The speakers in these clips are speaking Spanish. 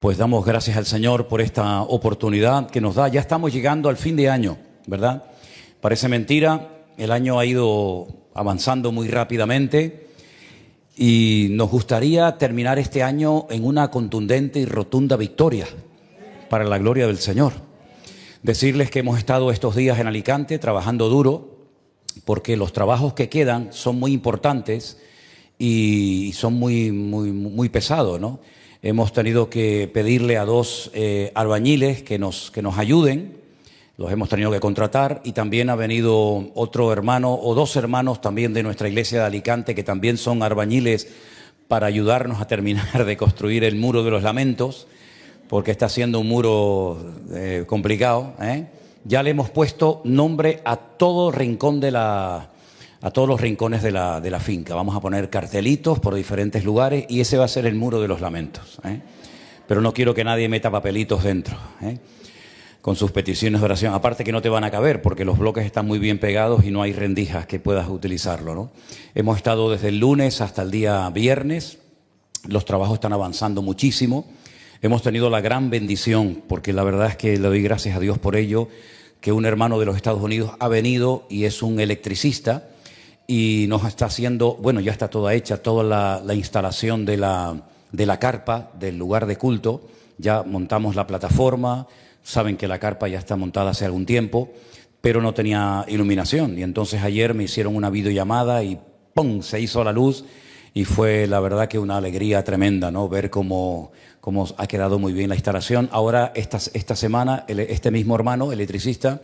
Pues damos gracias al Señor por esta oportunidad que nos da. Ya estamos llegando al fin de año, ¿verdad? Parece mentira, el año ha ido avanzando muy rápidamente y nos gustaría terminar este año en una contundente y rotunda victoria para la gloria del Señor. Decirles que hemos estado estos días en Alicante trabajando duro porque los trabajos que quedan son muy importantes y son muy pesados, ¿no? Hemos tenido que pedirle a dos albañiles que nos ayuden, los hemos tenido que contratar, y también ha venido otro hermano o dos hermanos también de nuestra iglesia de Alicante que también son albañiles para ayudarnos a terminar de construir el muro de los lamentos, porque está siendo un muro complicado, ¿eh? Ya le hemos puesto nombre a todo rincón a todos los rincones de la finca. Vamos a poner cartelitos por diferentes lugares y ese va a ser el muro de los lamentos, ¿eh? Pero no quiero que nadie meta papelitos dentro, ¿eh? Con sus peticiones de oración. Aparte que no te van a caber porque los bloques están muy bien pegados y no hay rendijas que puedas utilizarlo, ¿no? Hemos estado desde el lunes hasta el día viernes. Los trabajos están avanzando muchísimo. Hemos tenido la gran bendición, porque la verdad es que le doy gracias a Dios por ello, que un hermano de los Estados Unidos ha venido y es un electricista y nos está haciendo, bueno, ya está toda hecha, toda la instalación de la carpa del lugar de culto. Ya montamos la plataforma, saben que la carpa ya está montada hace algún tiempo, pero no tenía iluminación. Y entonces ayer me hicieron una videollamada y ¡pum!, se hizo la luz y fue la verdad que una alegría tremenda, ¿no? Ver cómo ha quedado muy bien la instalación. Ahora, esta semana, este mismo hermano, electricista,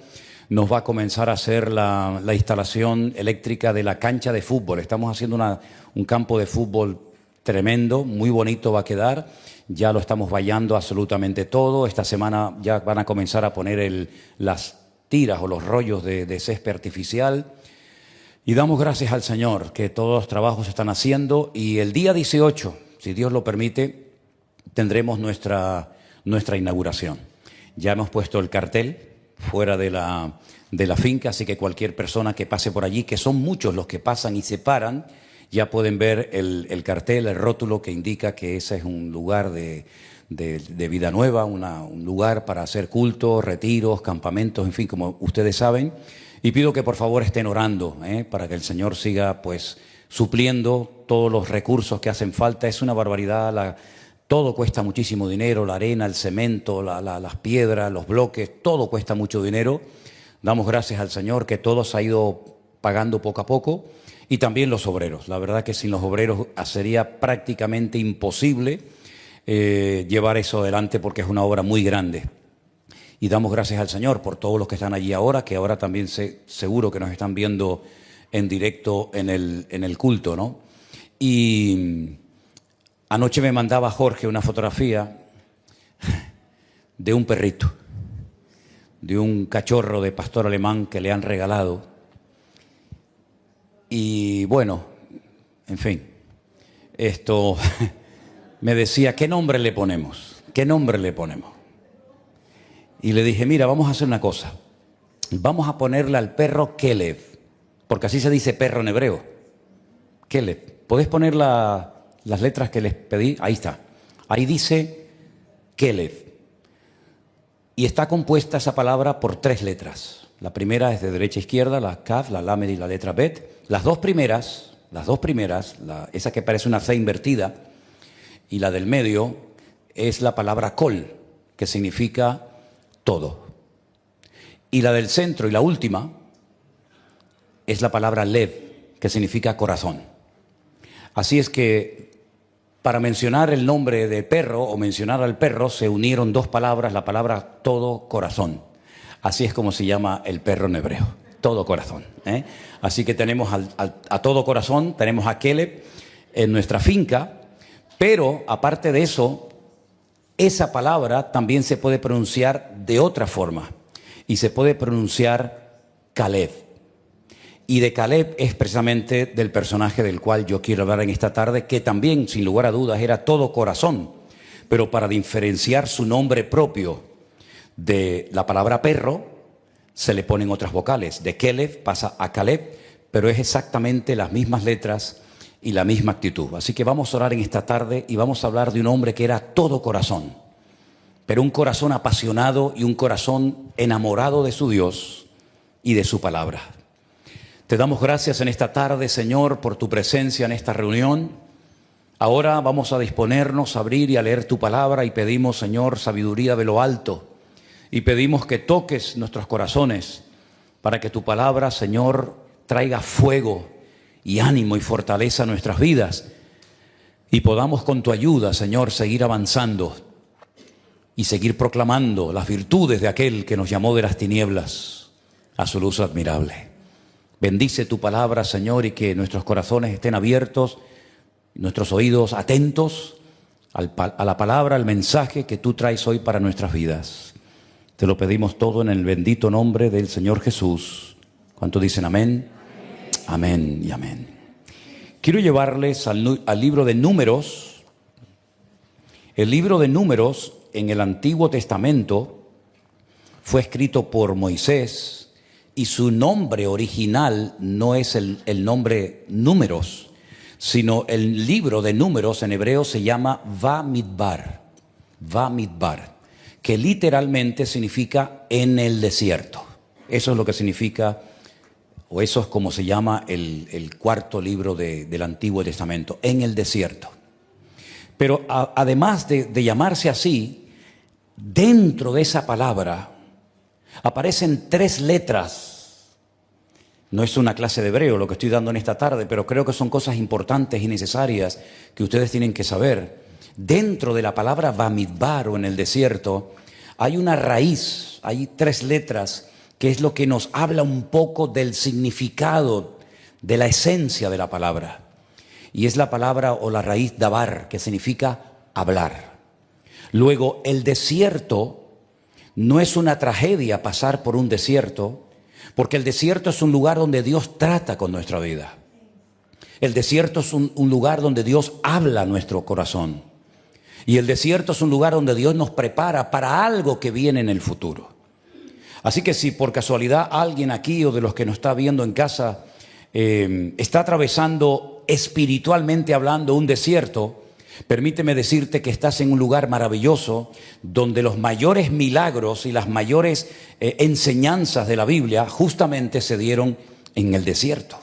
nos va a comenzar a hacer la instalación eléctrica de la cancha de fútbol. Estamos haciendo un campo de fútbol tremendo, muy bonito va a quedar. Ya lo estamos vallando absolutamente todo. Esta semana ya van a comenzar a poner las tiras o los rollos de césped artificial. Y damos gracias al Señor que todos los trabajos se están haciendo. Y el día 18, si Dios lo permite, tendremos nuestra inauguración. Ya hemos puesto el cartel fuera de la finca, así que cualquier persona que pase por allí, que son muchos los que pasan y se paran, ya pueden ver el cartel, el rótulo que indica que ese es un lugar de vida nueva, un lugar para hacer cultos, retiros, campamentos, en fin, como ustedes saben. Y pido que por favor estén orando, para que el Señor siga pues supliendo todos los recursos que hacen falta. Es una barbaridad, todo cuesta muchísimo dinero, la arena, el cemento, las piedras, los bloques, todo cuesta mucho dinero. Damos gracias al Señor que todo se ha ido pagando poco a poco, y también los obreros. La verdad que sin los obreros sería prácticamente imposible llevar eso adelante porque es una obra muy grande. Y damos gracias al Señor por todos los que están allí ahora, que ahora también seguro que nos están viendo en directo en el culto, ¿no? Y anoche me mandaba Jorge una fotografía de un perrito, de un cachorro de pastor alemán que le han regalado. Y bueno, en fin, esto me decía, ¿qué nombre le ponemos? ¿Qué nombre le ponemos? Y le dije, mira, vamos a hacer una cosa. Vamos a ponerle al perro Kelev, porque así se dice perro en hebreo. Kelev. ¿Podés poner las letras que les pedí? Ahí está. Ahí dice Kelev. Y está compuesta esa palabra por 3 letras. La primera es de derecha a izquierda, la Kaf, la Lamed y la letra Bet. Las dos primeras, esa que parece una C invertida, y la del medio es la palabra Kol, que significa todo. Y la del centro y la última es la palabra Lev, que significa corazón. Así es que para mencionar el nombre de perro o mencionar al perro se unieron 2 palabras, la palabra todo corazón. Así es como se llama el perro en hebreo, todo corazón, ¿eh? Así que tenemos a todo corazón, tenemos a Kelev en nuestra finca, pero aparte de eso, esa palabra también se puede pronunciar de otra forma y se puede pronunciar Caleb. Y de Caleb es precisamente del personaje del cual yo quiero hablar en esta tarde, que también, sin lugar a dudas, era todo corazón, pero para diferenciar su nombre propio de la palabra perro, se le ponen otras vocales. De Kelev pasa a Caleb, pero es exactamente las mismas letras y la misma actitud. Así que vamos a orar en esta tarde y vamos a hablar de un hombre que era todo corazón. pero un corazón apasionado y un corazón enamorado de su Dios y de su palabra. Te damos gracias en esta tarde, Señor, por tu presencia en esta reunión. Ahora vamos a disponernos a abrir y a leer tu palabra y pedimos, Señor, sabiduría de lo alto. Y pedimos que toques nuestros corazones para que tu palabra, Señor, traiga fuego y ánimo y fortaleza a nuestras vidas. Y podamos con tu ayuda, Señor, seguir avanzando y seguir proclamando las virtudes de aquel que nos llamó de las tinieblas a su luz admirable. Bendice tu palabra, Señor, y que nuestros corazones estén abiertos, nuestros oídos atentos a la palabra, al mensaje que tú traes hoy para nuestras vidas. Te lo pedimos todo en el bendito nombre del Señor Jesús. ¿Cuántos dicen amén? Amén y amén. Quiero llevarles al libro de Números. El libro de Números en el Antiguo Testamento fue escrito por Moisés y su nombre original no es el nombre Números, sino el libro de Números en hebreo se llama Bamidbar, que literalmente significa en el desierto. Eso es lo que significa, o eso es como se llama el cuarto libro del Antiguo Testamento, en el desierto. Pero además de llamarse así, dentro de esa palabra aparecen 3 letras. No es una clase de hebreo lo que estoy dando en esta tarde, pero creo que son cosas importantes y necesarias que ustedes tienen que saber. Dentro de la palabra Bamidbar o en el desierto hay una raíz, hay 3 letras que es lo que nos habla un poco del significado, de la esencia de la palabra. Y es la palabra o la raíz dabar, que significa hablar. Luego, el desierto no es una tragedia pasar por un desierto, porque el desierto es un lugar donde Dios trata con nuestra vida. El desierto es un lugar donde Dios habla a nuestro corazón. Y el desierto es un lugar donde Dios nos prepara para algo que viene en el futuro. Así que si por casualidad alguien aquí o de los que nos está viendo en casa está atravesando espiritualmente hablando un desierto, permíteme decirte que estás en un lugar maravilloso donde los mayores milagros y las mayores enseñanzas de la Biblia justamente se dieron en el desierto.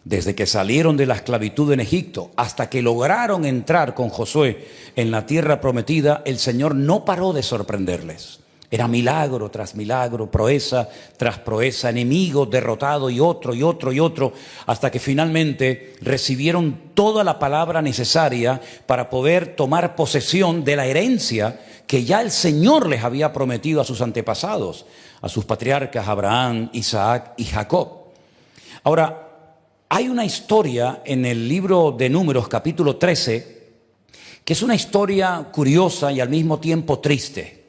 Desde que salieron de la esclavitud en Egipto hasta que lograron entrar con Josué en la tierra prometida, el Señor no paró de sorprenderles. Era milagro tras milagro, proeza tras proeza, enemigo derrotado y otro, hasta que finalmente recibieron toda la palabra necesaria para poder tomar posesión de la herencia que ya el Señor les había prometido a sus antepasados, a sus patriarcas Abraham, Isaac y Jacob. Ahora, hay una historia en el libro de Números, capítulo 13, que es una historia curiosa y al mismo tiempo triste.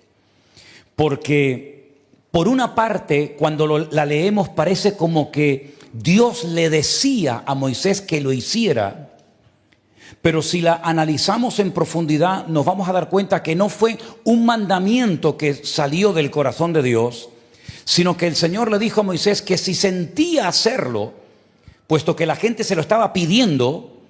Porque por una parte, cuando la leemos, parece como que Dios le decía a Moisés que lo hiciera. Pero si la analizamos en profundidad, nos vamos a dar cuenta que no fue un mandamiento que salió del corazón de Dios, sino que el Señor le dijo a Moisés que si sentía hacerlo, puesto que la gente se lo estaba pidiendo,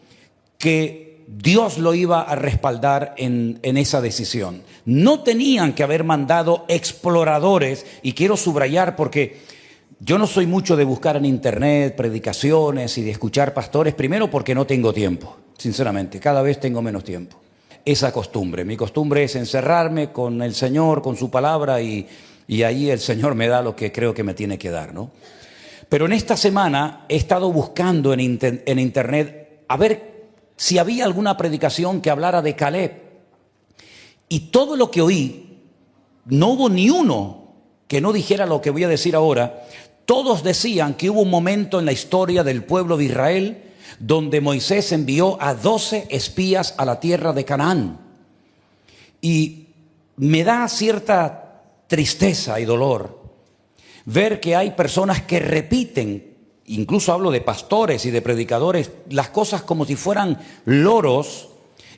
que Dios lo iba a respaldar en esa decisión. No tenían que haber mandado exploradores, y quiero subrayar porque yo no soy mucho de buscar en internet predicaciones y de escuchar pastores, primero porque no tengo tiempo, sinceramente, cada vez tengo menos tiempo. Esa costumbre, mi costumbre es encerrarme con el Señor, con su palabra y ahí el Señor me da lo que creo que me tiene que dar, ¿no? Pero en esta semana he estado buscando en internet a ver si había alguna predicación que hablara de Caleb. Y todo lo que oí, no hubo ni uno que no dijera lo que voy a decir ahora. Todos decían que hubo un momento en la historia del pueblo de Israel donde Moisés envió a 12 espías a la tierra de Canaán. Y me da cierta tristeza y dolor ver que hay personas que repiten, incluso hablo de pastores y de predicadores, las cosas como si fueran loros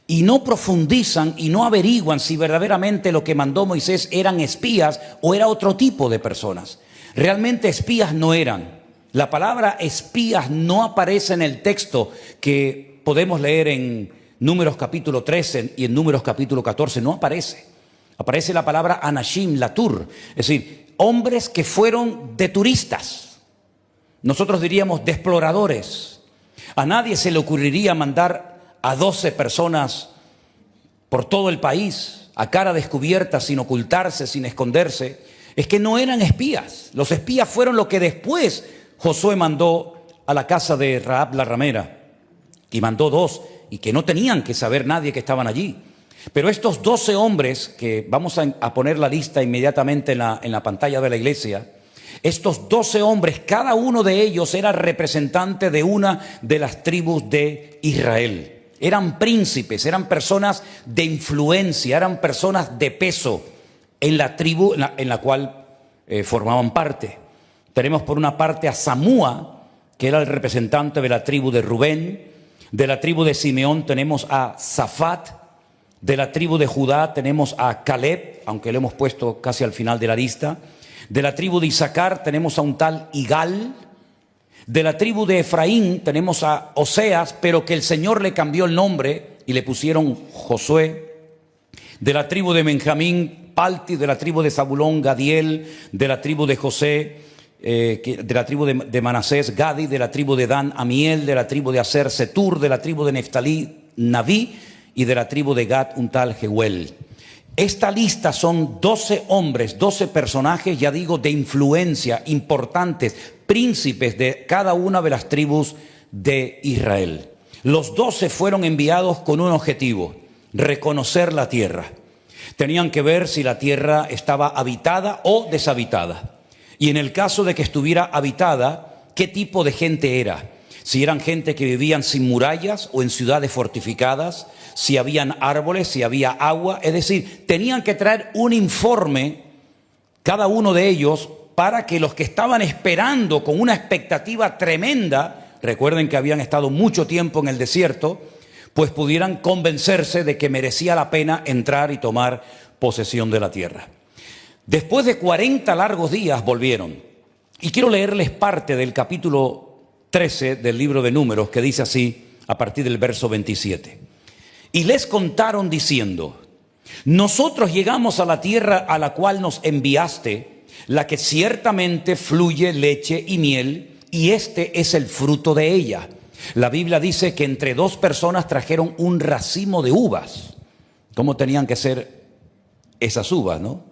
y no profundizan y no averiguan si verdaderamente lo que mandó Moisés eran espías o era otro tipo de personas. Realmente espías no eran. La palabra espías no aparece en el texto que podemos leer en Números capítulo 13 y en Números capítulo 14, no aparece. Aparece la palabra anashim, latur, es decir, hombres que fueron de turistas. Nosotros diríamos de exploradores. A nadie se le ocurriría mandar a 12 personas por todo el país, a cara descubierta, sin ocultarse, sin esconderse. Es que no eran espías. Los espías fueron lo que después Josué mandó a la casa de Rahab la ramera. Y mandó 2, y que no tenían que saber nadie que estaban allí. Pero estos 12 hombres, que vamos a poner la lista inmediatamente en la pantalla de la iglesia, estos 12 hombres, cada uno de ellos era representante de una de las tribus de Israel. Eran príncipes, eran personas de influencia, eran personas de peso en la tribu en la cual formaban parte. Tenemos por una parte a Samúa, que era el representante de la tribu de Rubén. De la tribu de Simeón tenemos a Zafat. De la tribu de Judá tenemos a Caleb, aunque lo hemos puesto casi al final de la lista. De la tribu de Isaacar tenemos a un tal Igal. De la tribu de Efraín tenemos a Oseas, pero que el Señor le cambió el nombre y le pusieron Josué. De la tribu de Benjamín, Palti. De la tribu de Zabulón, Gadiel. De la tribu de José, de la tribu de Manasés, Gadi. De la tribu de Dan, Amiel. De la tribu de Aser, Setur. De la tribu de Neftalí, Naví. Y de la tribu de Gad, un tal Jehuel. Esta lista son 12 hombres, 12 personajes, ya digo, de influencia, importantes, príncipes de cada una de las tribus de Israel. Los 12 fueron enviados con un objetivo: reconocer la tierra. Tenían que ver si la tierra estaba habitada o deshabitada. Y en el caso de que estuviera habitada, ¿qué tipo de gente era? Si eran gente que vivían sin murallas o en ciudades fortificadas, si habían árboles, si había agua. Es decir, tenían que traer un informe, cada uno de ellos, para que los que estaban esperando con una expectativa tremenda, recuerden que habían estado mucho tiempo en el desierto, pues pudieran convencerse de que merecía la pena entrar y tomar posesión de la tierra. Después de 40 largos días volvieron. Y quiero leerles parte del capítulo 13 del libro de Números, que dice así, a partir del verso 27. Y les contaron diciendo: nosotros llegamos a la tierra a la cual nos enviaste, la que ciertamente fluye leche y miel, y este es el fruto de ella. La Biblia dice que entre 2 personas trajeron un racimo de uvas. ¿Cómo tenían que ser esas uvas, no?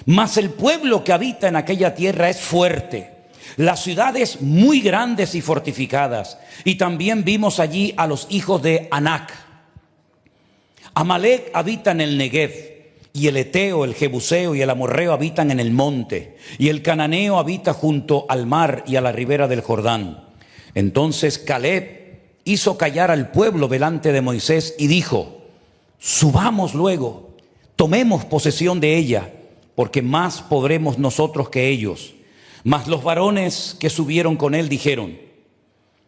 Mas el pueblo que habita en aquella tierra es fuerte, las ciudades muy grandes y fortificadas. Y también vimos allí a los hijos de Anac. Amalek habita en el Negev, y el Eteo, el Jebuseo y el Amorreo habitan en el monte, y el Cananeo habita junto al mar y a la ribera del Jordán. Entonces Caleb hizo callar al pueblo delante de Moisés y dijo: subamos luego, tomemos posesión de ella, porque más podremos nosotros que ellos. Mas los varones que subieron con él dijeron: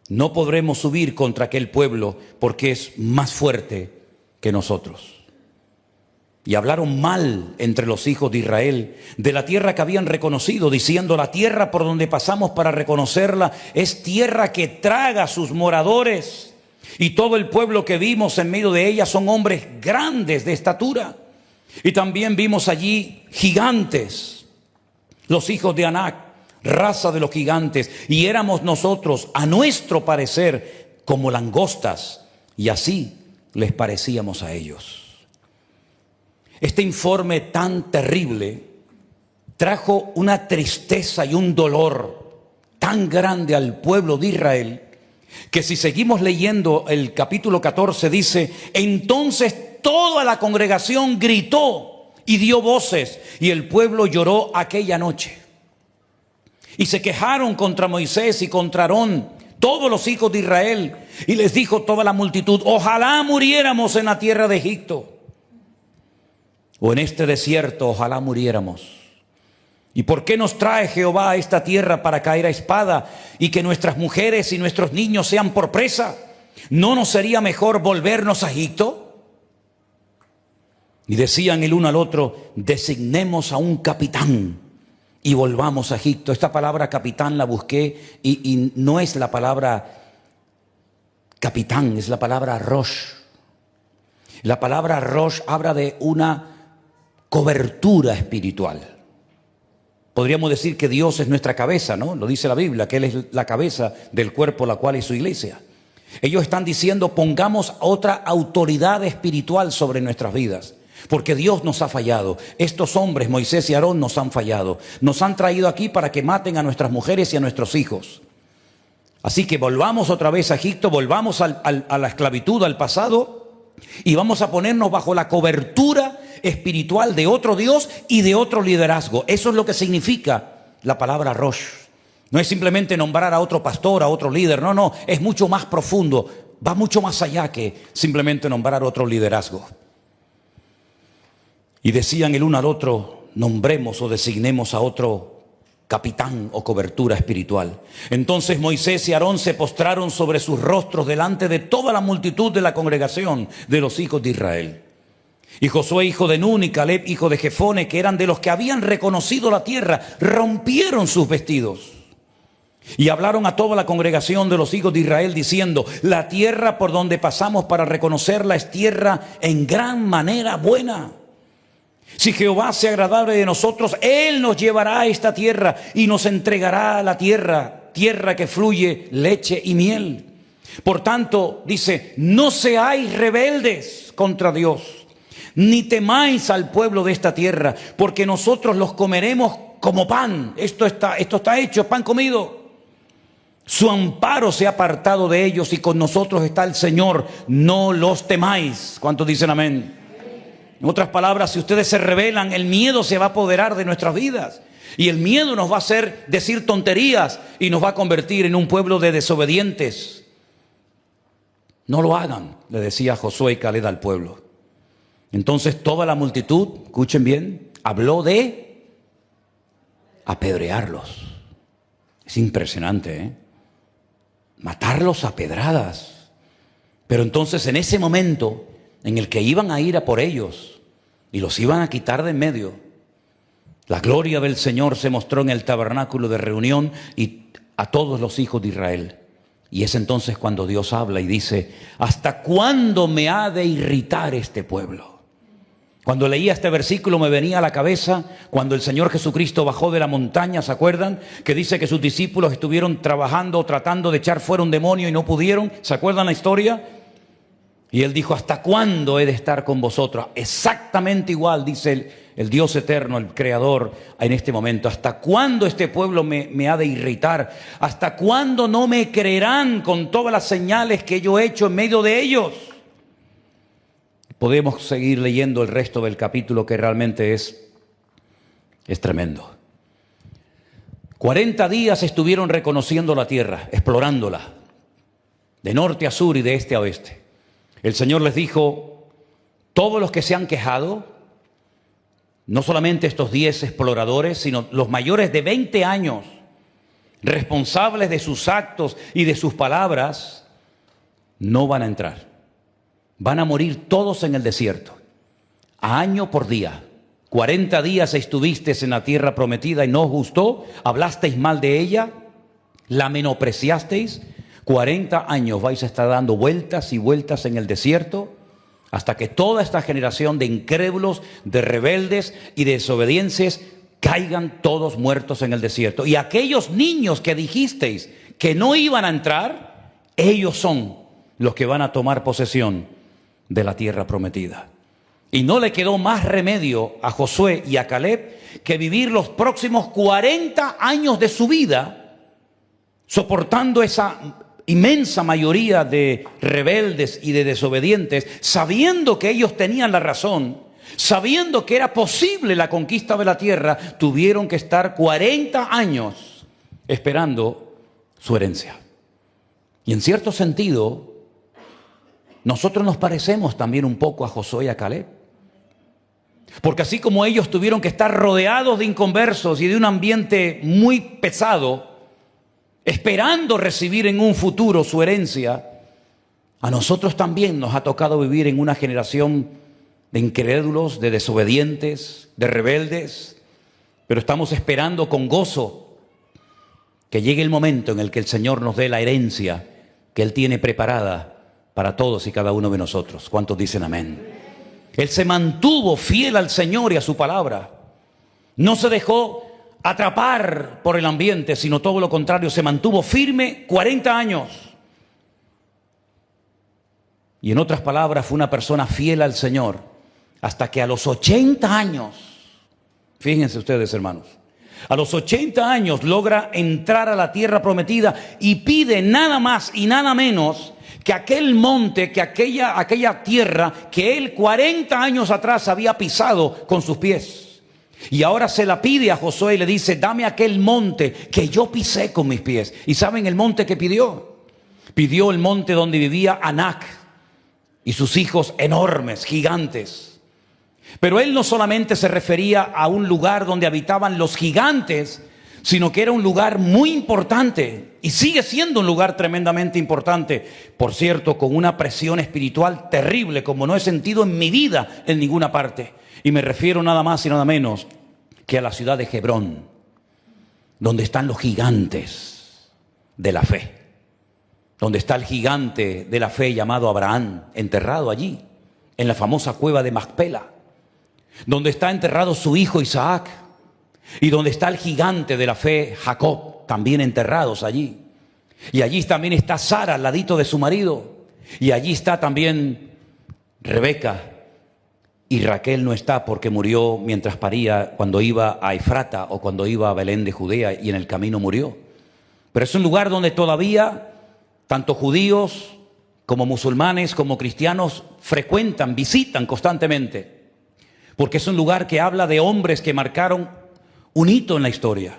no podremos subir contra aquel pueblo, porque es más fuerte que nosotros. Y hablaron mal entre los hijos de Israel de la tierra que habían reconocido, diciendo: la tierra por donde pasamos para reconocerla es tierra que traga a sus moradores, y todo el pueblo que vimos en medio de ella son hombres grandes de estatura. Y también vimos allí gigantes, los hijos de Anac, raza de los gigantes, y éramos nosotros, a nuestro parecer, como langostas, y así les parecíamos a ellos. Este informe tan terrible trajo una tristeza y un dolor tan grande al pueblo de Israel, que si seguimos leyendo el capítulo 14 dice: entonces toda la congregación gritó y dio voces, y el pueblo lloró aquella noche. Y se quejaron contra Moisés y contra Aarón, todos los hijos de Israel, y les dijo toda la multitud: ojalá muriéramos en la tierra de Egipto, o en este desierto, ojalá muriéramos. ¿Y por qué nos trae Jehová a esta tierra para caer a espada y que nuestras mujeres y nuestros niños sean por presa? ¿No nos sería mejor volvernos a Egipto? Y decían el uno al otro: designemos a un capitán y volvamos a Egipto. Esta palabra capitán la busqué y no es la palabra capitán, es la palabra rosh. La palabra rosh habla de una cobertura espiritual. Podríamos decir que Dios es nuestra cabeza, ¿no? Lo dice la Biblia, que Él es la cabeza del cuerpo, la cual es su iglesia. Ellos están diciendo, pongamos otra autoridad espiritual sobre nuestras vidas, porque Dios nos ha fallado. Estos hombres, Moisés y Aarón, nos han fallado. Nos han traído aquí para que maten a nuestras mujeres y a nuestros hijos. Así que volvamos otra vez a Egipto, volvamos a la esclavitud, al pasado, y vamos a ponernos bajo la cobertura espiritual de otro Dios y de otro liderazgo. Eso es lo que significa la palabra Rosh. No es simplemente nombrar a otro pastor, a otro líder. No, es mucho más profundo. Va mucho más allá que simplemente nombrar otro liderazgo. Y decían el uno al otro, nombremos o designemos a otro capitán o cobertura espiritual. Entonces Moisés y Aarón se postraron sobre sus rostros delante de toda la multitud de la congregación de los hijos de Israel. Y Josué, hijo de Nun, y Caleb, hijo de Jefone, que eran de los que habían reconocido la tierra, rompieron sus vestidos. Y hablaron a toda la congregación de los hijos de Israel diciendo, la tierra por donde pasamos para reconocerla es tierra en gran manera buena. Si Jehová se agradare de nosotros, Él nos llevará a esta tierra y nos entregará la tierra, tierra que fluye leche y miel. Por tanto, dice, no seáis rebeldes contra Dios, ni temáis al pueblo de esta tierra, porque nosotros los comeremos como pan. Esto está hecho, pan comido. Su amparo se ha apartado de ellos y con nosotros está el Señor. No los temáis. ¿Cuántos dicen amén? En otras palabras, si ustedes se rebelan, el miedo se va a apoderar de nuestras vidas. Y el miedo nos va a hacer decir tonterías y nos va a convertir en un pueblo de desobedientes. No lo hagan, le decía Josué y Caleb al pueblo. Entonces toda la multitud, escuchen bien, habló de apedrearlos. Es impresionante, ¿eh? Matarlos a pedradas. Pero entonces en ese momento en el que iban a ir a por ellos y los iban a quitar de en medio, la gloria del Señor se mostró en el tabernáculo de reunión y a todos los hijos de Israel. Y es entonces cuando Dios habla y dice, ¿hasta cuándo me ha de irritar este pueblo? Cuando leía este versículo me venía a la cabeza cuando el Señor Jesucristo bajó de la montaña, ¿se acuerdan? Que dice que sus discípulos estuvieron trabajando, tratando de echar fuera un demonio y no pudieron. ¿Se acuerdan la historia? Y Él dijo, ¿hasta cuándo he de estar con vosotros? Exactamente igual, dice el Dios eterno, el Creador, en este momento. ¿Hasta cuándo este pueblo me ha de irritar? ¿Hasta cuándo no me creerán con todas las señales que yo he hecho en medio de ellos? Podemos seguir leyendo el resto del capítulo, que realmente es tremendo. 40 días estuvieron reconociendo la tierra, explorándola, de norte a sur y de este a oeste. El Señor les dijo, todos los que se han quejado, no solamente estos 10 exploradores, sino los mayores de 20 años, responsables de sus actos y de sus palabras, no van a entrar. Van a morir todos en el desierto, a año por día. 40 días estuvisteis en la tierra prometida y no os gustó, hablasteis mal de ella, la menospreciasteis. 40 años vais a estar dando vueltas y vueltas en el desierto hasta que toda esta generación de incrédulos, de rebeldes y de desobedientes caigan todos muertos en el desierto. Y aquellos niños que dijisteis que no iban a entrar, ellos son los que van a tomar posesión de la tierra prometida. Y no le quedó más remedio a Josué y a Caleb que vivir los próximos 40 años de su vida soportando esa inmensa mayoría de rebeldes y de desobedientes, sabiendo que ellos tenían la razón, sabiendo que era posible la conquista de la tierra. Tuvieron que estar 40 años esperando su herencia. Y en cierto sentido, nosotros nos parecemos también un poco a Josué y a Caleb. Porque así como ellos tuvieron que estar rodeados de inconversos y de un ambiente muy pesado, esperando recibir en un futuro su herencia, a nosotros también nos ha tocado vivir en una generación de incrédulos, de desobedientes, de rebeldes, pero estamos esperando con gozo que llegue el momento en el que el Señor nos dé la herencia que Él tiene preparada para todos y cada uno de nosotros. ¿Cuántos dicen amén? Él se mantuvo fiel al Señor y a su palabra. No se dejó atrapar por el ambiente, sino todo lo contrario, se mantuvo firme 40 años. Y en otras palabras, fue una persona fiel al Señor hasta que a los 80 años, fíjense ustedes, hermanos, a los 80 años logra entrar a la tierra prometida y pide nada más y nada menos que aquel monte, que aquella tierra que él 40 años atrás había pisado con sus pies. Y ahora se la pide a Josué y le dice: dame aquel monte que yo pisé con mis pies. ¿Y saben el monte que pidió? Pidió el monte donde vivía Anac y sus hijos enormes, gigantes. Pero él no solamente se refería a un lugar donde habitaban los gigantes, sino que era un lugar muy importante y sigue siendo un lugar tremendamente importante. Por cierto, con una presión espiritual terrible como no he sentido en mi vida en ninguna parte. Y me refiero nada más y nada menos que a la ciudad de Hebrón, donde están los gigantes de la fe. Donde está el gigante de la fe llamado Abraham, enterrado allí, en la famosa cueva de Macpela. Donde está enterrado su hijo Isaac. Y donde está el gigante de la fe, Jacob, también enterrados allí. Y allí también está Sara al ladito de su marido. Y allí está también Rebeca. Y Raquel no está porque murió mientras paría, cuando iba a Efrata o cuando iba a Belén de Judea, y en el camino murió. Pero es un lugar donde todavía tanto judíos como musulmanes como cristianos frecuentan, visitan constantemente. Porque es un lugar que habla de hombres que marcaron un hito en la historia.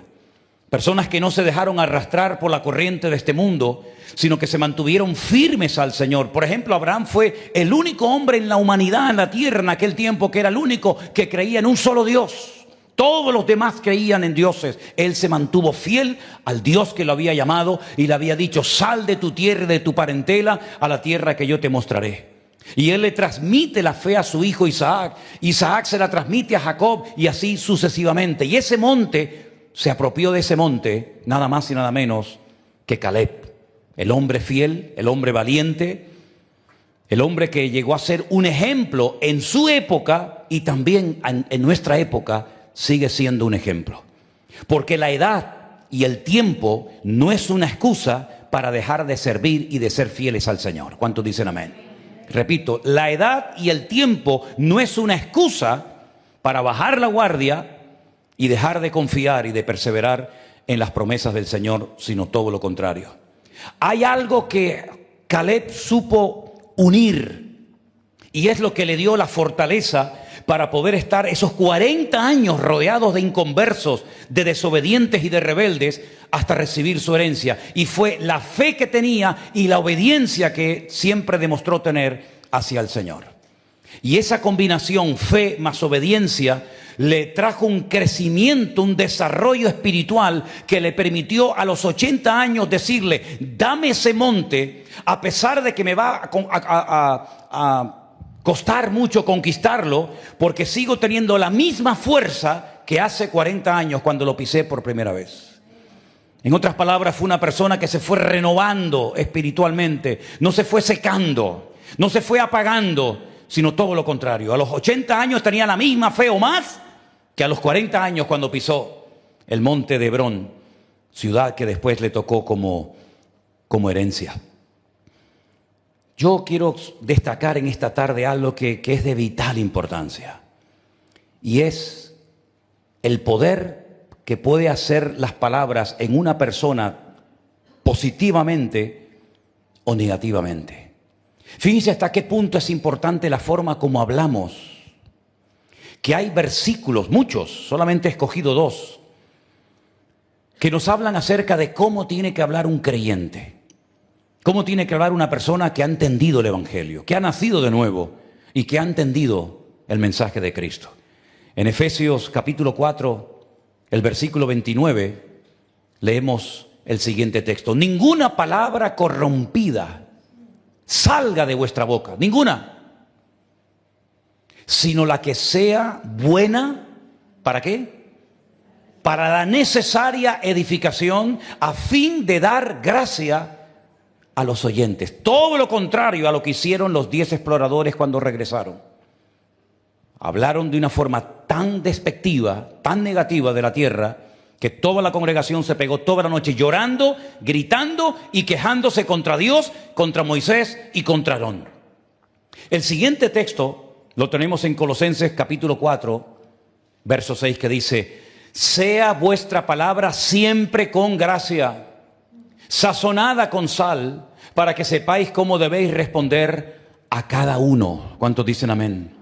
Personas que no se dejaron arrastrar por la corriente de este mundo, sino que se mantuvieron firmes al Señor. Por ejemplo, Abraham fue el único hombre en la humanidad, en la tierra, en aquel tiempo, que era el único que creía en un solo Dios. Todos los demás creían en dioses. Él se mantuvo fiel al Dios que lo había llamado y le había dicho: sal de tu tierra y de tu parentela a la tierra que yo te mostraré. Y él le transmite la fe a su hijo Isaac. Isaac se la transmite a Jacob y así sucesivamente. Y ese monte, se apropió de ese monte nada más y nada menos que Caleb. El hombre fiel, el hombre valiente, el hombre que llegó a ser un ejemplo en su época y también en nuestra época sigue siendo un ejemplo. Porque la edad y el tiempo no es una excusa para dejar de servir y de ser fieles al Señor. ¿Cuántos dicen amén? Repito, la edad y el tiempo no es una excusa para bajar la guardia y dejar de confiar y de perseverar en las promesas del Señor, sino todo lo contrario. Hay algo que Caleb supo unir y es lo que le dio la fortaleza para poder estar esos 40 años rodeados de inconversos, de desobedientes y de rebeldes hasta recibir su herencia. Y fue la fe que tenía y la obediencia que siempre demostró tener hacia el Señor. Y esa combinación, fe más obediencia, le trajo un crecimiento, un desarrollo espiritual que le permitió a los 80 años decirle: dame ese monte, a pesar de que me va a costar mucho conquistarlo, porque sigo teniendo la misma fuerza que hace 40 años cuando lo pisé por primera vez. En otras palabras, fue una persona que se fue renovando espiritualmente, no se fue secando, no se fue apagando, sino todo lo contrario. A los 80 años tenía la misma fe o más que a los 40 años cuando pisó el monte de Hebrón, ciudad que después le tocó como herencia. Yo quiero destacar en esta tarde algo que es de vital importancia, y es el poder que puede hacer las palabras en una persona positivamente o negativamente. Fíjense hasta qué punto es importante la forma como hablamos, que hay versículos, muchos, solamente he escogido 2, que nos hablan acerca de cómo tiene que hablar un creyente. ¿Cómo tiene que hablar una persona que ha entendido el Evangelio, que ha nacido de nuevo y que ha entendido el mensaje de Cristo? En Efesios capítulo 4, el versículo 29, leemos el siguiente texto: ninguna palabra corrompida salga de vuestra boca, ninguna, sino la que sea buena, ¿para qué? Para la necesaria edificación, a fin de dar gracia a los oyentes. Todo lo contrario a lo que hicieron los 10 exploradores cuando regresaron. hablaron de una forma tan despectiva, tan negativa de la tierra, que toda la congregación se pegó toda la noche llorando, gritando y quejándose contra Dios, contra Moisés y contra Aarón. El siguiente texto lo tenemos en Colosenses capítulo 4, verso 6, que dice: sea vuestra palabra siempre con gracia, sazonada con sal, para que sepáis cómo debéis responder a cada uno. ¿Cuántos dicen amén?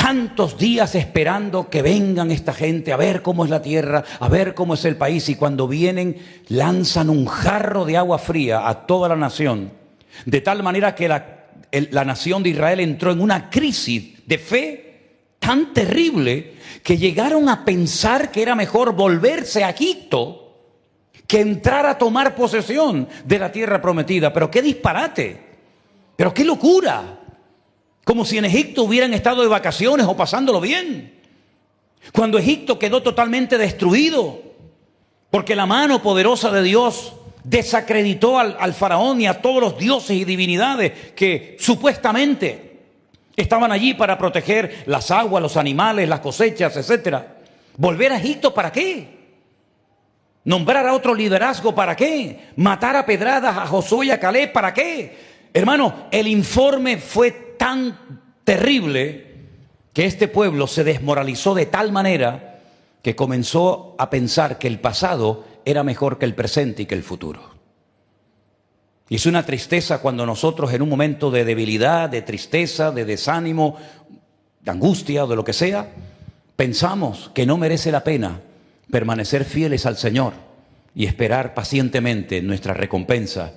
Tantos días esperando que vengan esta gente a ver cómo es la tierra, a ver cómo es el país, y cuando vienen lanzan un jarro de agua fría a toda la nación, de tal manera que la nación de Israel entró en una crisis de fe tan terrible que llegaron a pensar que era mejor volverse a Egipto que entrar a tomar posesión de la tierra prometida. Pero qué disparate, pero qué locura. Como si en Egipto hubieran estado de vacaciones o pasándolo bien, cuando Egipto quedó totalmente destruido, porque la mano poderosa de Dios desacreditó al faraón y a todos los dioses y divinidades que supuestamente estaban allí para proteger las aguas, los animales, las cosechas, etc. ¿Volver a Egipto para qué? ¿Nombrar a otro liderazgo para qué? ¿Matar a pedradas a Josué y a Caleb para qué? Hermano, el informe fue tan terrible que este pueblo se desmoralizó de tal manera que comenzó a pensar que el pasado era mejor que el presente y que el futuro. Y es una tristeza cuando nosotros, en un momento de debilidad, de tristeza, de desánimo, de angustia o de lo que sea, pensamos que no merece la pena permanecer fieles al Señor y esperar pacientemente nuestra recompensa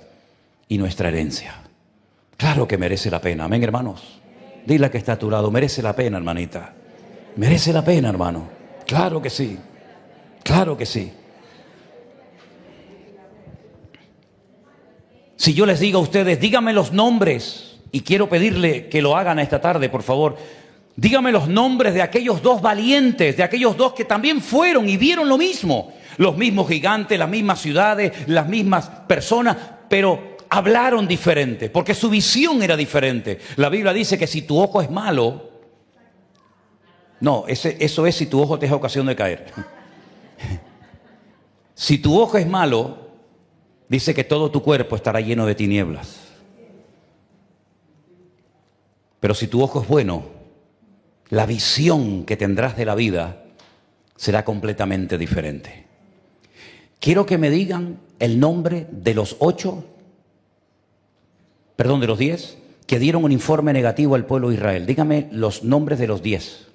y nuestra herencia. Claro que merece la pena, amén, hermanos. Dile a que está a tu lado, merece la pena, hermanita. Merece la pena, hermano. Claro que sí, claro que sí. Si yo les digo a ustedes, díganme los nombres, y quiero pedirle que lo hagan esta tarde, por favor. Dígame los nombres de aquellos dos valientes, de aquellos dos que también fueron y vieron lo mismo. Los mismos gigantes, las mismas ciudades, las mismas personas, pero hablaron diferente, porque su visión era diferente. La Biblia dice que si tu ojo es malo, no, eso es si tu ojo te da ocasión de caer. Si tu ojo es malo, dice que todo tu cuerpo estará lleno de tinieblas. Pero si tu ojo es bueno, la visión que tendrás de la vida será completamente diferente. Quiero que me digan el nombre de los 10 que dieron un informe negativo al pueblo de Israel. Dígame los nombres de los 10.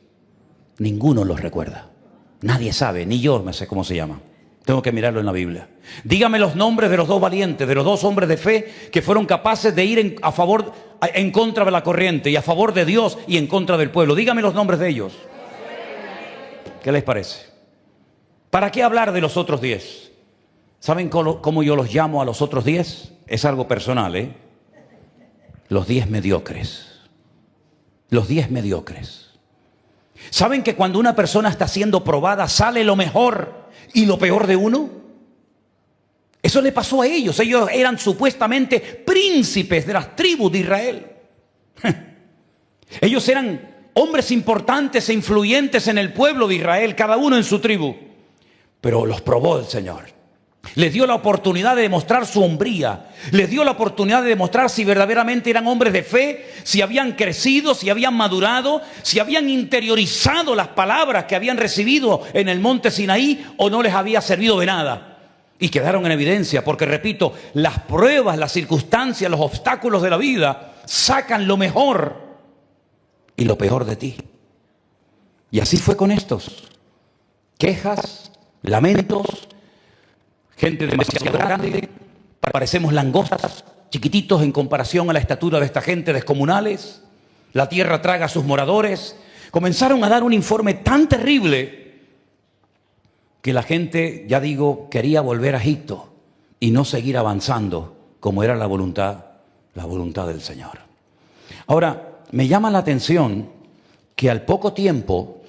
Ninguno los recuerda. Nadie sabe, ni yo me sé cómo se llama. Tengo que mirarlo en la Biblia. Dígame los nombres de los dos valientes, de los dos hombres de fe que fueron capaces de ir en contra de la corriente y a favor de Dios y en contra del pueblo. Dígame los nombres de ellos. ¿Qué les parece? ¿Para qué hablar de los otros 10? ¿Saben cómo yo los llamo a los otros 10? Es algo personal, ¿eh? Los 10 mediocres. Los 10 mediocres. ¿Saben que cuando una persona está siendo probada sale lo mejor y lo peor de uno? Eso le pasó a ellos. Ellos eran supuestamente príncipes de las tribus de Israel. Ellos eran hombres importantes e influyentes en el pueblo de Israel, cada uno en su tribu. Pero los probó el Señor. Les dio la oportunidad de demostrar su hombría. Les dio la oportunidad de demostrar si verdaderamente eran hombres de fe, si habían crecido, si habían madurado, si habían interiorizado las palabras que habían recibido en el monte Sinaí o no les había servido de nada. Y quedaron en evidencia porque, repito, las pruebas, las circunstancias, los obstáculos de la vida sacan lo mejor y lo peor de ti. Y así fue con estos. Quejas, lamentos, gente demasiado grande, parecemos langostas, chiquititos en comparación a la estatura de esta gente, descomunales. La tierra traga a sus moradores. Comenzaron a dar un informe tan terrible que la gente, ya digo, quería volver a Egipto y no seguir avanzando como era la voluntad del Señor. Ahora, me llama la atención que al poco tiempo,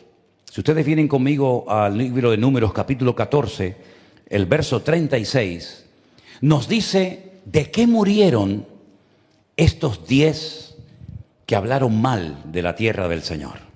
si ustedes vienen conmigo al libro de Números capítulo 14, el verso 36, nos dice de qué murieron estos 10 que hablaron mal de la tierra del Señor.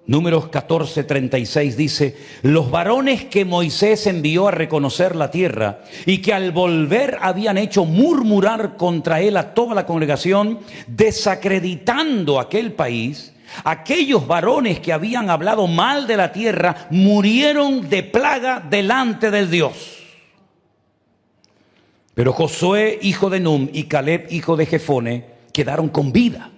Números 14, 36 dice: los varones que Moisés envió a reconocer la tierra y que al volver habían hecho murmurar contra él a toda la congregación, desacreditando aquel país, aquellos varones que habían hablado mal de la tierra murieron de plaga delante del Dios. Pero Josué, hijo de Nun, y Caleb, hijo de Jefone, quedaron con vida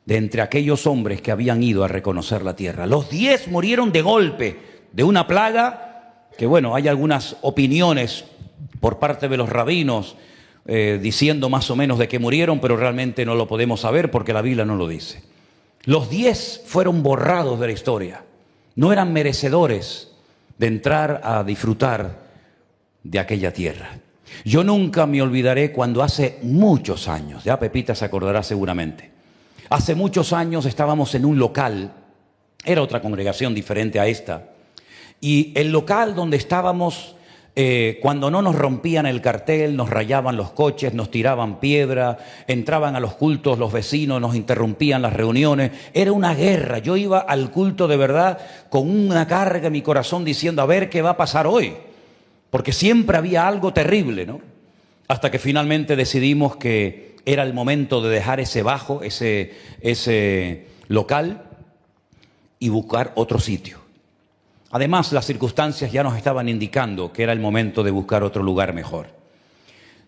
de entre aquellos hombres que habían ido a reconocer la tierra. Los 10 murieron de golpe, de una plaga, que bueno, hay algunas opiniones por parte de los rabinos diciendo más o menos de que murieron, pero realmente no lo podemos saber porque la Biblia no lo dice. Los 10 fueron borrados de la historia. No eran merecedores de entrar a disfrutar de aquella tierra. Yo nunca me olvidaré cuando hace muchos años, ya Pepita se acordará seguramente, hace muchos años estábamos en un local, era otra congregación diferente a esta, y el local donde estábamos, cuando no nos rompían el cartel, nos rayaban los coches, nos tiraban piedra, entraban a los cultos los vecinos, nos interrumpían las reuniones, era una guerra. Yo iba al culto de verdad con una carga en mi corazón diciendo a ver qué va a pasar hoy, porque siempre había algo terrible, ¿no? Hasta que finalmente decidimos que era el momento de dejar ese bajo, ese local y buscar otro sitio. Además, las circunstancias ya nos estaban indicando que era el momento de buscar otro lugar mejor.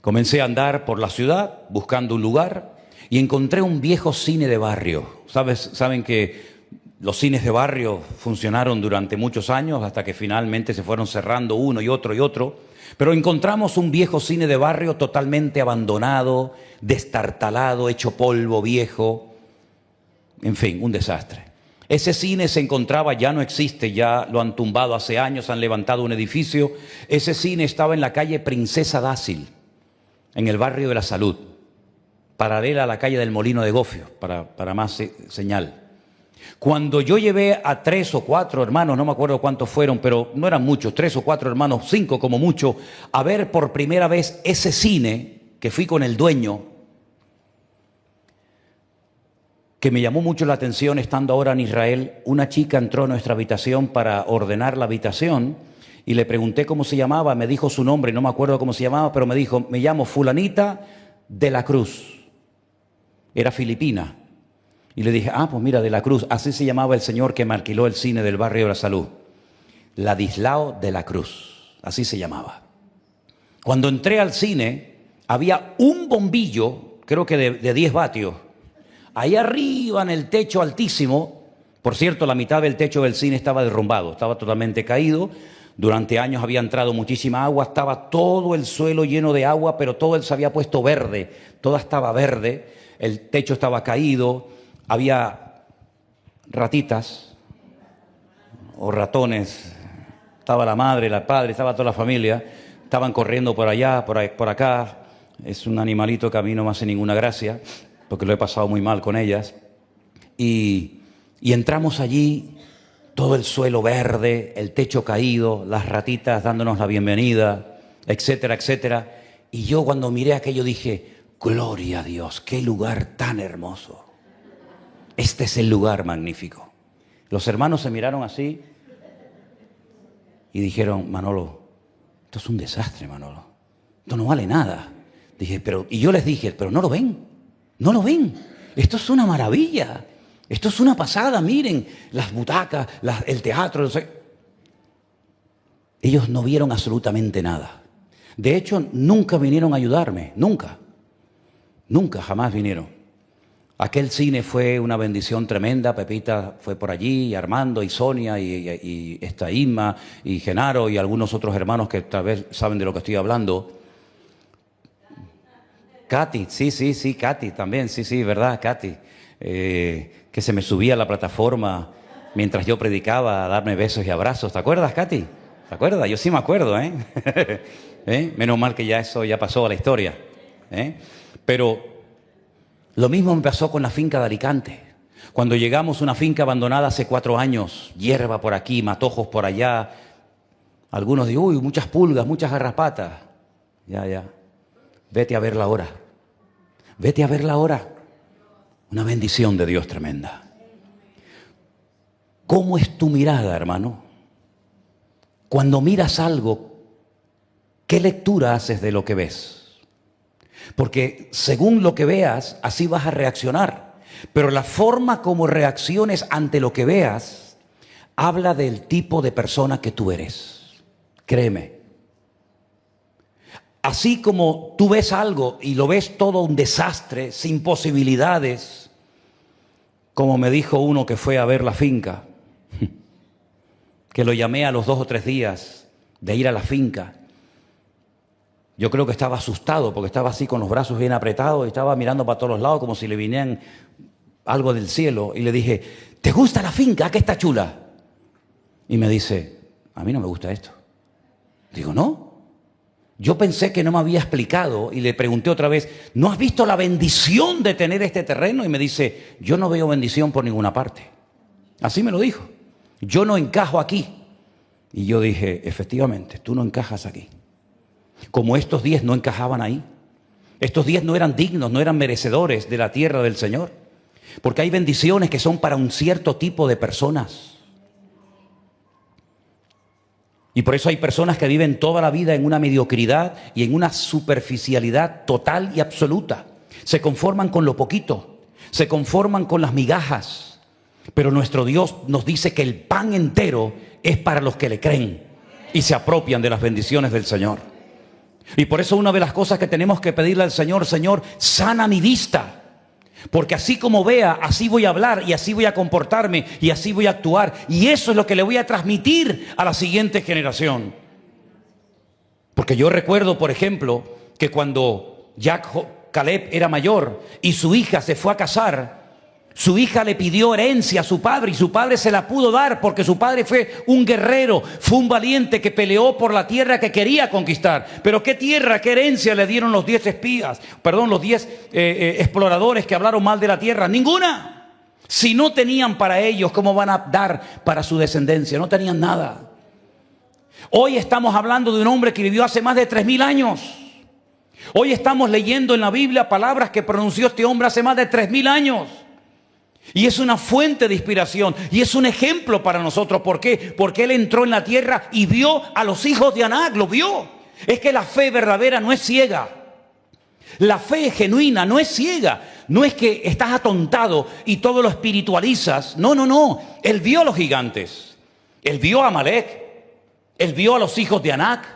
Comencé a andar por la ciudad buscando un lugar y encontré un viejo cine de barrio. Saben que los cines de barrio funcionaron durante muchos años hasta que finalmente se fueron cerrando uno y otro. Pero encontramos un viejo cine de barrio totalmente abandonado, destartalado, hecho polvo, viejo. En fin, un desastre. Ese cine se encontraba, ya no existe, ya lo han tumbado hace años, han levantado un edificio. Ese cine estaba en la calle Princesa Dácil, en el barrio de la Salud, paralela a la calle del Molino de Gofio, para más señal. Cuando yo llevé a 3 o 4 hermanos, no me acuerdo cuántos fueron, pero no eran muchos, 3 o 4 hermanos, 5 como mucho, a ver por primera vez ese cine, que fui con el dueño, que me llamó mucho la atención estando ahora en Israel. Una chica entró a nuestra habitación para ordenar la habitación y le pregunté cómo se llamaba, me dijo su nombre, no me acuerdo cómo se llamaba, pero me dijo, me llamo fulanita de la Cruz. Era filipina. Y le dije, pues mira, de la Cruz, así se llamaba el señor que me alquiló el cine del barrio de la Salud. Ladislao de la Cruz, así se llamaba. Cuando entré al cine, había un bombillo, creo que de 10 vatios, ahí arriba en el techo altísimo. Por cierto, la mitad del techo del cine estaba derrumbado, estaba totalmente caído. Durante años había entrado muchísima agua, estaba todo el suelo lleno de agua, pero todo se había puesto verde, todo estaba verde, el techo estaba caído, había ratitas o ratones, estaba la madre, el padre, estaba toda la familia, estaban corriendo por allá, por acá. Es un animalito que a mí no me hace ninguna gracia, porque lo he pasado muy mal con ellas. Y entramos allí, todo el suelo verde, el techo caído, las ratitas dándonos la bienvenida, etcétera, etcétera. Y yo cuando miré aquello dije, gloria a Dios, qué lugar tan hermoso. Este es el lugar magnífico. Los hermanos se miraron así y dijeron, Manolo, esto es un desastre, Manolo. Esto no vale nada. Dije, y yo les dije, pero no lo ven, no lo ven. Esto es una maravilla. Esto es una pasada, miren, las butacas, el teatro, no sé. Ellos no vieron absolutamente nada. De hecho, nunca vinieron a ayudarme, nunca. Nunca, jamás vinieron. Aquel cine fue una bendición tremenda. Pepita fue por allí, y Armando, y Sonia, y esta Inma, y Genaro, y algunos otros hermanos que tal vez saben de lo que estoy hablando. Katy, sí, Katy también, sí, ¿verdad, Katy? Que se me subía a la plataforma mientras yo predicaba a darme besos y abrazos. ¿Te acuerdas, Katy? ¿Te acuerdas? Yo sí me acuerdo, ¿eh? Menos mal que ya eso ya pasó a la historia, Pero lo mismo me pasó con la finca de Alicante. Cuando llegamos a una finca abandonada hace 4 años, hierba por aquí, matojos por allá. Algunos dicen, uy, muchas pulgas, muchas garrapatas. Ya. Vete a verla ahora. Vete a verla ahora. Una bendición de Dios tremenda. ¿Cómo es tu mirada, hermano? Cuando miras algo, ¿qué lectura haces de lo que ves? Porque según lo que veas, así vas a reaccionar. Pero la forma como reacciones ante lo que veas, habla del tipo de persona que tú eres. Créeme. Así como tú ves algo y lo ves todo un desastre, sin posibilidades, como me dijo uno que fue a ver la finca, que lo llamé a los 2 o 3 días de ir a la finca. Yo creo que estaba asustado porque estaba así con los brazos bien apretados y estaba mirando para todos los lados como si le vinieran algo del cielo. Y le dije, ¿te gusta la finca? ¿Qué está chula? Y me dice, a mí no me gusta esto. Digo, ¿no? Yo pensé que no me había explicado y le pregunté otra vez, ¿no has visto la bendición de tener este terreno? Y me dice, yo no veo bendición por ninguna parte. Así me lo dijo. Yo no encajo aquí. Y yo dije, efectivamente, tú no encajas aquí. Como estos 10 no encajaban ahí. Estos 10 no eran dignos, no eran merecedores de la tierra del Señor. Porque hay bendiciones que son para un cierto tipo de personas. Y por eso hay personas que viven toda la vida en una mediocridad y en una superficialidad total y absoluta. Se conforman con lo poquito, se conforman con las migajas. Pero nuestro Dios nos dice que el pan entero es para los que le creen y se apropian de las bendiciones del Señor. Y por eso una de las cosas que tenemos que pedirle al Señor, Señor, sana mi vista. Porque así como vea, así voy a hablar y así voy a comportarme y así voy a actuar. Y eso es lo que le voy a transmitir a la siguiente generación. Porque yo recuerdo, por ejemplo, que cuando Caleb era mayor y su hija se fue a casar, su hija le pidió herencia a su padre y su padre se la pudo dar porque su padre fue un guerrero, fue un valiente que peleó por la tierra que quería conquistar. Pero ¿qué tierra, qué herencia le dieron los 10 exploradores que hablaron mal de la tierra? Ninguna. Si no tenían para ellos, ¿cómo van a dar para su descendencia? No tenían nada. Hoy estamos hablando de un hombre que vivió hace más de 3000 años. Hoy estamos leyendo en la Biblia palabras que pronunció este hombre hace más de 3000 años. Y es una fuente de inspiración y es un ejemplo para nosotros. ¿Por qué? Porque él entró en la tierra y vio a los hijos de Anac, lo vio. Es que la fe verdadera no es ciega. La fe genuina no es ciega. No es que estás atontado y todo lo espiritualizas. No, no, no. Él vio a los gigantes. Él vio a Amalek. Él vio a los hijos de Anac.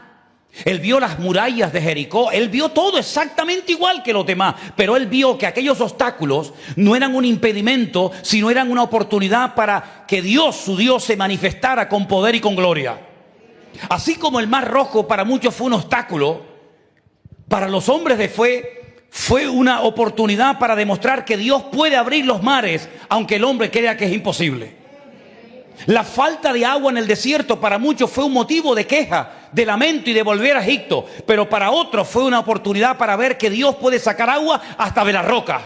Él vio las murallas de Jericó. Él vio todo exactamente igual que los demás. Pero él vio que aquellos obstáculos no eran un impedimento, sino eran una oportunidad para que Dios, su Dios, se manifestara con poder y con gloria. Así como el Mar Rojo para muchos fue un obstáculo, para los hombres de fe fue una oportunidad para demostrar que Dios puede abrir los mares, aunque el hombre crea que es imposible. La falta de agua en el desierto para muchos fue un motivo de queja, de lamento y de volver a Egipto. Pero para otros fue una oportunidad para ver que Dios puede sacar agua hasta de la roca.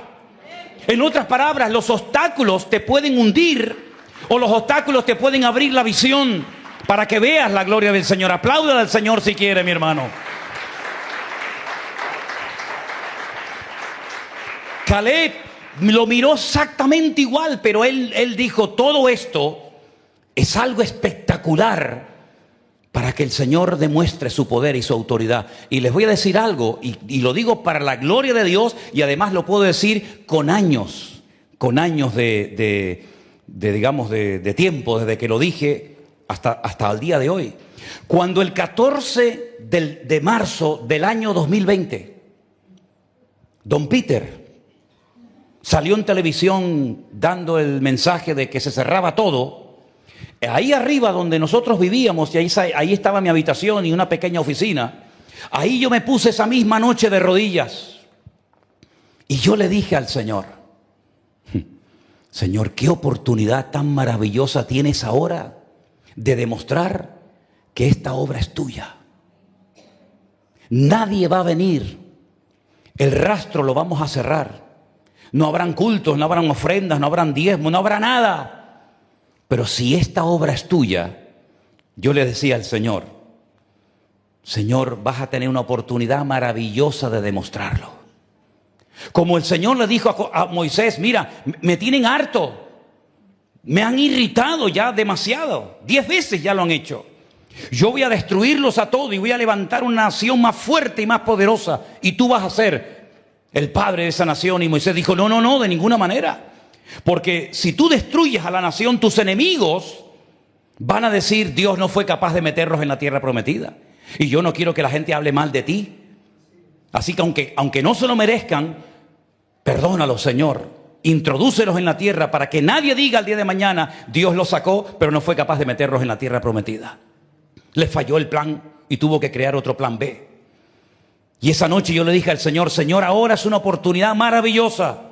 En otras palabras, los obstáculos te pueden hundir o los obstáculos te pueden abrir la visión para que veas la gloria del Señor. Aplauda al Señor si quiere, mi hermano. Caleb lo miró exactamente igual, pero él dijo, todo esto es algo espectacular para que el Señor demuestre su poder y su autoridad. Y les voy a decir algo, y lo digo para la gloria de Dios, y además lo puedo decir con años de tiempo, desde que lo dije hasta el día de hoy. Cuando el 14 de marzo del año 2020, Don Peter salió en televisión dando el mensaje de que se cerraba todo. Ahí arriba donde nosotros vivíamos, y ahí estaba mi habitación y una pequeña oficina, ahí yo me puse esa misma noche de rodillas. Y yo le dije al Señor, Señor, qué oportunidad tan maravillosa tienes ahora de demostrar que esta obra es tuya. Nadie va a venir, el rastro lo vamos a cerrar. No habrán cultos, no habrán ofrendas, no habrán diezmos, no habrá nada. Pero si esta obra es tuya, yo le decía al Señor, Señor, vas a tener una oportunidad maravillosa de demostrarlo. Como el Señor le dijo a Moisés, mira, me tienen harto, me han irritado ya demasiado, 10 veces ya lo han hecho. Yo voy a destruirlos a todos y voy a levantar una nación más fuerte y más poderosa, y tú vas a ser el padre de esa nación. Y Moisés dijo, no, no, no, de ninguna manera. Porque si tú destruyes a la nación, tus enemigos van a decir, Dios no fue capaz de meterlos en la tierra prometida. Y yo no quiero que la gente hable mal de ti. Así que aunque no se lo merezcan, perdónalos, Señor. Introdúcelos en la tierra para que nadie diga al día de mañana, Dios los sacó, pero no fue capaz de meterlos en la tierra prometida. Le falló el plan y tuvo que crear otro plan B. Y esa noche yo le dije al Señor, Señor, ahora es una oportunidad maravillosa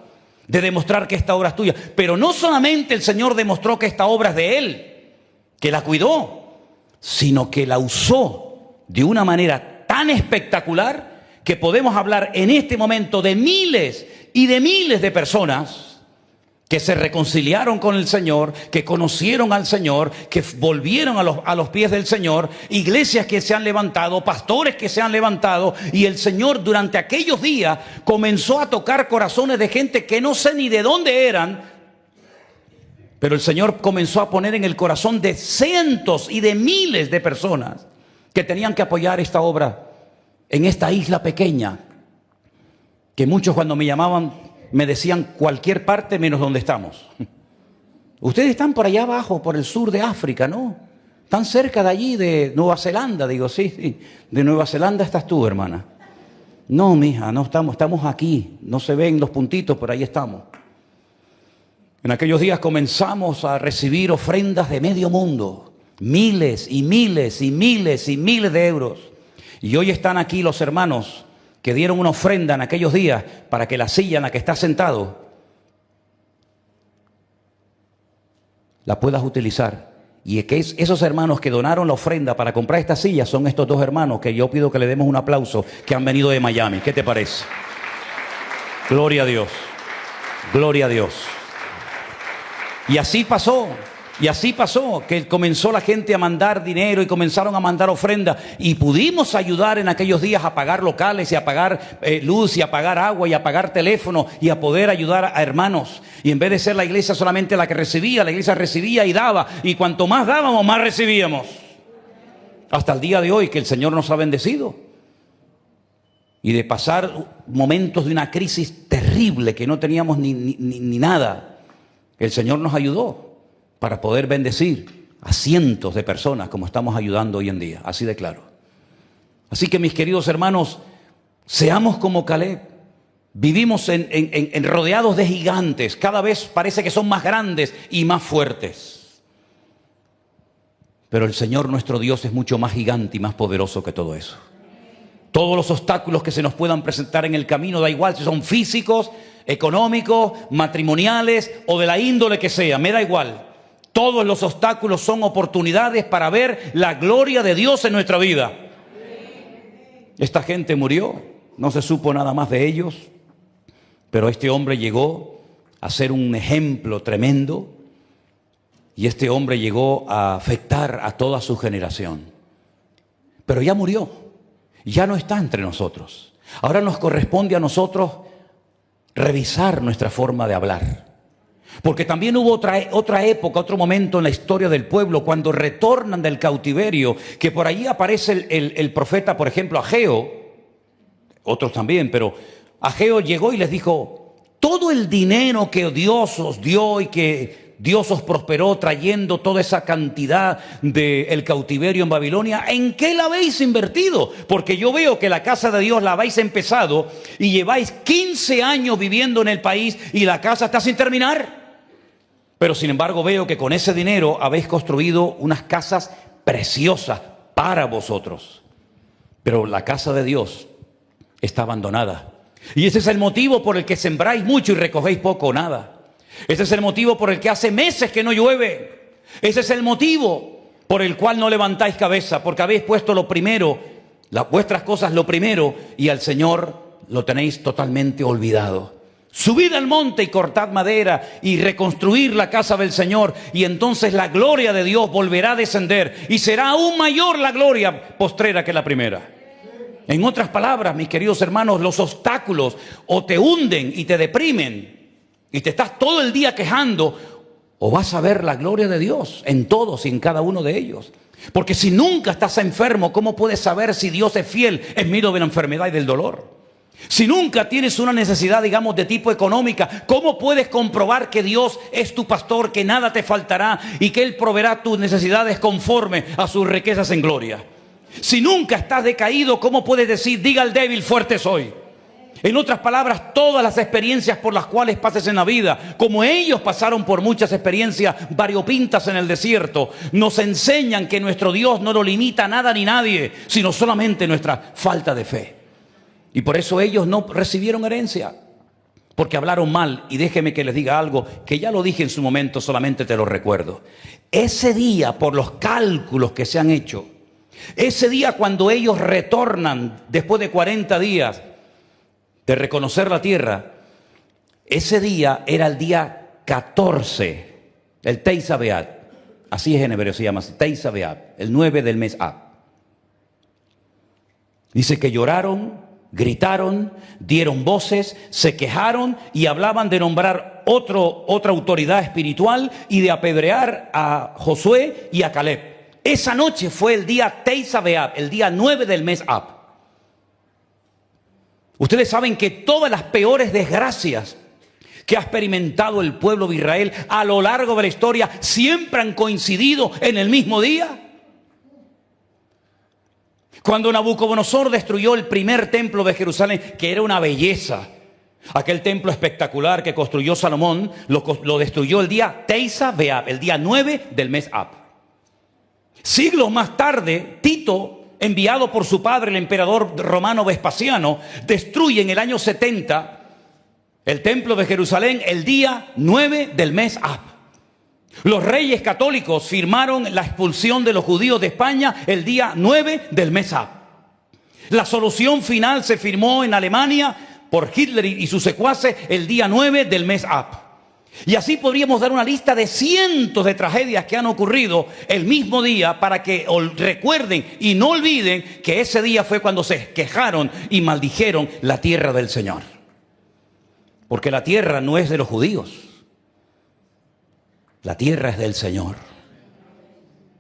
de demostrar que esta obra es tuya. Pero no solamente el Señor demostró que esta obra es de Él, que la cuidó, sino que la usó de una manera tan espectacular que podemos hablar en este momento de miles y de miles de personas que se reconciliaron con el Señor, que conocieron al Señor, que volvieron a los pies del Señor, iglesias que se han levantado, pastores que se han levantado, y el Señor durante aquellos días comenzó a tocar corazones de gente que no sé ni de dónde eran, pero el Señor comenzó a poner en el corazón de cientos y de miles de personas que tenían que apoyar esta obra en esta isla pequeña, que muchos cuando me llamaban me decían cualquier parte menos donde estamos. Ustedes están por allá abajo, por el sur de África, ¿no? Están cerca de allí, de Nueva Zelanda. Digo, sí, de Nueva Zelanda estás tú, hermana. No, mija, no estamos aquí. No se ven los puntitos, pero ahí estamos. En aquellos días comenzamos a recibir ofrendas de medio mundo. Miles y miles y miles y miles de euros. Y hoy están aquí los hermanos que dieron una ofrenda en aquellos días para que la silla en la que estás sentado la puedas utilizar. Y que esos hermanos que donaron la ofrenda para comprar esta silla son estos dos hermanos que yo pido que le demos un aplauso, que han venido de Miami. ¿Qué te parece? Gloria a Dios. Gloria a Dios. Y así pasó. Y así pasó, que comenzó la gente a mandar dinero y comenzaron a mandar ofrendas y pudimos ayudar en aquellos días a pagar locales y a pagar luz y a pagar agua y a pagar teléfono y a poder ayudar a hermanos. Y en vez de ser la iglesia solamente la que recibía, la iglesia recibía y daba, y cuanto más dábamos, más recibíamos. Hasta el día de hoy que el Señor nos ha bendecido. Y de pasar momentos de una crisis terrible que no teníamos ni nada, el Señor nos ayudó para poder bendecir a cientos de personas como estamos ayudando hoy en día, así de claro. Así que mis queridos hermanos, seamos como Caleb. Vivimos en rodeados de gigantes, cada vez parece que son más grandes y más fuertes. Pero el Señor nuestro Dios es mucho más gigante y más poderoso que todo eso. Todos los obstáculos que se nos puedan presentar en el camino, da igual si son físicos, económicos, matrimoniales o de la índole que sea, me da igual. Todos los obstáculos son oportunidades para ver la gloria de Dios en nuestra vida. Esta gente murió, no se supo nada más de ellos, pero este hombre llegó a ser un ejemplo tremendo y este hombre llegó a afectar a toda su generación. Pero ya murió, ya no está entre nosotros. Ahora nos corresponde a nosotros revisar nuestra forma de hablar. Porque también hubo otra época, otro momento en la historia del pueblo, cuando retornan del cautiverio, que por allí aparece el profeta, por ejemplo, Ageo, otros también, pero Ageo llegó y les dijo, todo el dinero que Dios os dio y que Dios os prosperó trayendo toda esa cantidad del cautiverio en Babilonia, ¿en qué la habéis invertido? Porque yo veo que la casa de Dios la habéis empezado y lleváis 15 años viviendo en el país y la casa está sin terminar. Pero sin embargo veo que con ese dinero habéis construido unas casas preciosas para vosotros. Pero la casa de Dios está abandonada. Y ese es el motivo por el que sembráis mucho y recogéis poco o nada. Ese es el motivo por el que hace meses que no llueve. Ese es el motivo por el cual no levantáis cabeza, porque habéis puesto lo primero, vuestras cosas lo primero, y al Señor lo tenéis totalmente olvidado. Subid al monte y cortad madera y reconstruir la casa del Señor, y entonces la gloria de Dios volverá a descender y será aún mayor la gloria postrera que la primera. En otras palabras, mis queridos hermanos, los obstáculos o te hunden y te deprimen y te estás todo el día quejando, o vas a ver la gloria de Dios en todos y en cada uno de ellos. Porque si nunca estás enfermo, ¿cómo puedes saber si Dios es fiel en medio de la enfermedad y del dolor? Si nunca tienes una necesidad, digamos, de tipo económica, ¿cómo puedes comprobar que Dios es tu pastor, que nada te faltará y que Él proveerá tus necesidades conforme a sus riquezas en gloria? Si nunca estás decaído, ¿cómo puedes decir, diga al débil, fuerte soy? En otras palabras, todas las experiencias por las cuales pases en la vida, como ellos pasaron por muchas experiencias variopintas en el desierto, nos enseñan que nuestro Dios no lo limita a nada ni nadie, sino solamente nuestra falta de fe. Y por eso ellos no recibieron herencia, porque hablaron mal. Y déjeme que les diga algo, que ya lo dije en su momento, solamente te lo recuerdo. Ese día, por los cálculos que se han hecho, ese día cuando ellos retornan después de 40 días de reconocer la tierra, ese día era el día 14, el Teisha B'Av. Así es en hebreo, se llama así, Teisha B'Av, el 9 del mes Ab. Dice que lloraron, gritaron, dieron voces, se quejaron y hablaban de nombrar otra autoridad espiritual y de apedrear a Josué y a Caleb. Esa noche fue el día Teisha B'Av, el día 9 del mes Ab. Ustedes saben que todas las peores desgracias que ha experimentado el pueblo de Israel a lo largo de la historia siempre han coincidido en el mismo día. Cuando Nabucodonosor destruyó el primer templo de Jerusalén, que era una belleza, aquel templo espectacular que construyó Salomón, lo destruyó el día Teisha B'Av, el día 9 del mes Ab. Siglos más tarde, Tito, enviado por su padre, el emperador romano Vespasiano, destruye en el año 70 el templo de Jerusalén el día 9 del mes Ab. Los reyes católicos firmaron la expulsión de los judíos de España el día 9 del mes Ab. La solución final se firmó en Alemania por Hitler y sus secuaces el día 9 del mes Ab. Y así podríamos dar una lista de cientos de tragedias que han ocurrido el mismo día para que recuerden y no olviden que ese día fue cuando se quejaron y maldijeron la tierra del Señor. Porque la tierra no es de los judíos. La tierra es del Señor.